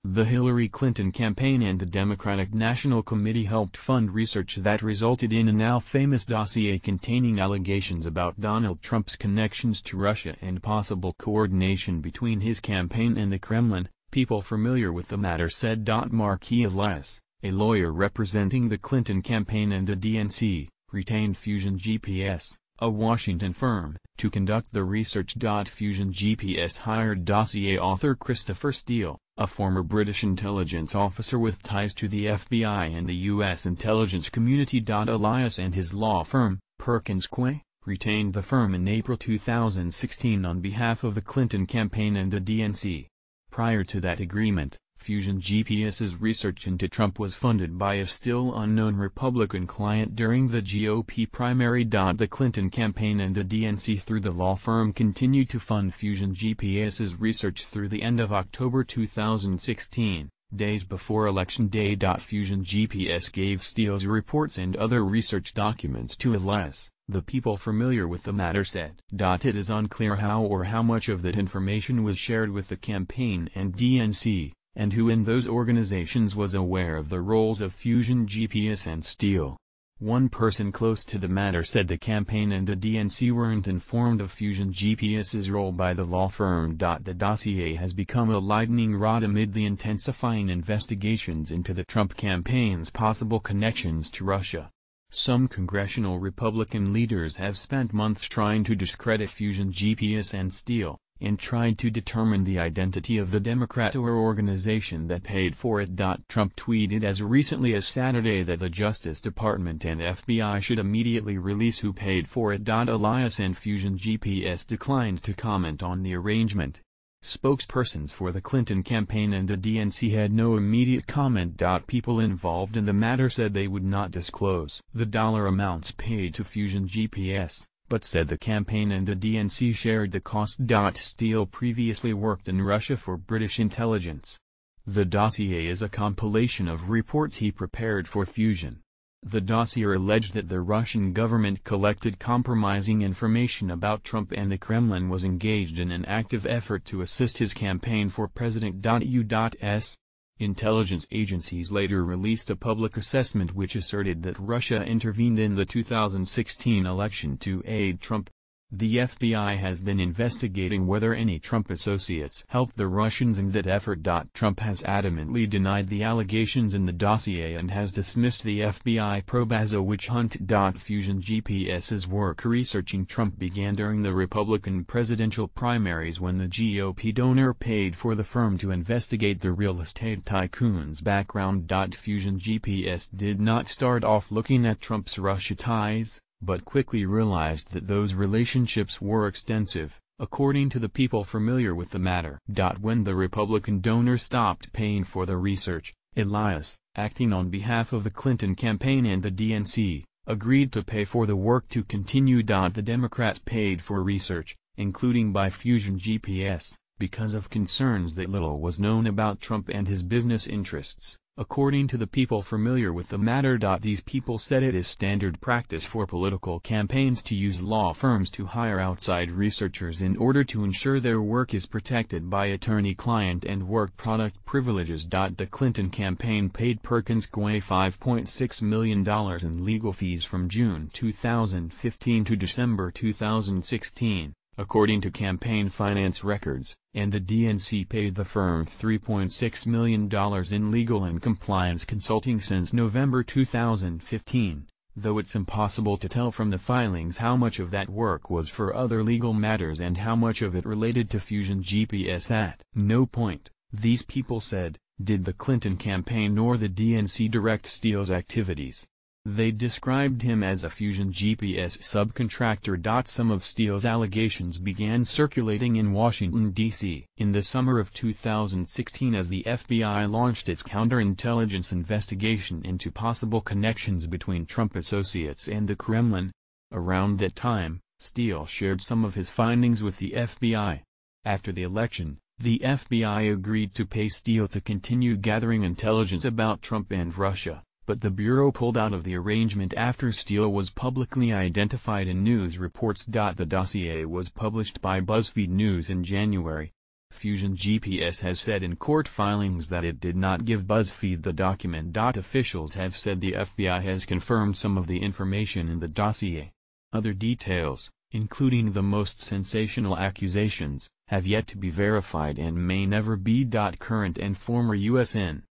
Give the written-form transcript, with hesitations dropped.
The Hillary Clinton campaign and the Democratic National Committee helped fund research that resulted in a now famous dossier containing allegations about Donald Trump's connections to Russia and possible coordination between his campaign and the Kremlin, people familiar with the matter said. Marquis Elias, a lawyer representing the Clinton campaign and the DNC, retained Fusion GPS, a Washington firm, to conduct the research. Fusion GPS hired dossier author Christopher Steele, a former British intelligence officer with ties to the FBI and the U.S. intelligence community. Elias and his law firm, Perkins Coie, retained the firm in April 2016 on behalf of the Clinton campaign and the DNC. Prior to that agreement, Fusion GPS's research into Trump was funded by a still unknown Republican client during the GOP primary. The Clinton campaign and the DNC through the law firm continued to fund Fusion GPS's research through the end of October 2016, days before Election Day. Fusion GPS gave Steele's reports and other research documents to Elias, the people familiar with the matter said. It is unclear how or how much of that information was shared with the campaign and DNC, and who in those organizations was aware of the roles of Fusion GPS and Steele. One person close to the matter said the campaign and the DNC weren't informed of Fusion GPS's role by the law firm. The dossier has become a lightning rod amid the intensifying investigations into the Trump campaign's possible connections to Russia. Some congressional Republican leaders have spent months trying to discredit Fusion GPS and Steele, and tried to determine the identity of the Democrat or organization that paid for it. Trump tweeted as recently as Saturday that the Justice Department and FBI should immediately release who paid for it. Elias and Fusion GPS declined to comment on the arrangement. Spokespersons for the Clinton campaign and the DNC had no immediate comment. People involved in the matter said they would not disclose the dollar amounts paid to Fusion GPS, but said the campaign and the DNC shared the cost. Steele previously worked in Russia for British intelligence. The dossier is a compilation of reports he prepared for Fusion. The dossier alleged that the Russian government collected compromising information about Trump and the Kremlin was engaged in an active effort to assist his campaign for president. U.S. Intelligence agencies later released a public assessment which asserted that Russia intervened in the 2016 election to aid Trump. The FBI has been investigating whether any Trump associates helped the Russians in that effort. Trump has adamantly denied the allegations in the dossier and has dismissed the FBI probe as a witch hunt. Fusion GPS's work researching Trump began during the Republican presidential primaries when the GOP donor paid for the firm to investigate the real estate tycoon's background. Fusion GPS did not start off looking at Trump's Russia ties, but quickly realized that those relationships were extensive, according to the people familiar with the matter. When the Republican donor stopped paying for the research, Elias, acting on behalf of the Clinton campaign and the DNC, agreed to pay for the work to continue. The Democrats paid for research, including by Fusion GPS, because of concerns that little was known about Trump and his business interests. According to the people familiar with the matter, these people said it is standard practice for political campaigns to use law firms to hire outside researchers in order to ensure their work is protected by attorney-client and work product privileges. The Clinton campaign paid Perkins Coie $5.6 million in legal fees from June 2015 to December 2016. According to campaign finance records, and the DNC paid the firm $3.6 million in legal and compliance consulting since November 2015, though it's impossible to tell from the filings how much of that work was for other legal matters and how much of it related to Fusion GPS. At no point, these people said, did the Clinton campaign nor the DNC direct Steele's activities. They described him as a Fusion GPS subcontractor. Some of Steele's allegations began circulating in Washington, D.C. in the summer of 2016 as the FBI launched its counterintelligence investigation into possible connections between Trump associates and the Kremlin. Around that time, Steele shared some of his findings with the FBI. After the election, the FBI agreed to pay Steele to continue gathering intelligence about Trump and Russia, but the Bureau pulled out of the arrangement after Steele was publicly identified in news reports. The dossier was published by BuzzFeed News in January. Fusion GPS has said in court filings that it did not give BuzzFeed the document. Officials have said the FBI has confirmed some of the information in the dossier. Other details, including the most sensational accusations, have yet to be verified and may never be. Current and former U.S.N.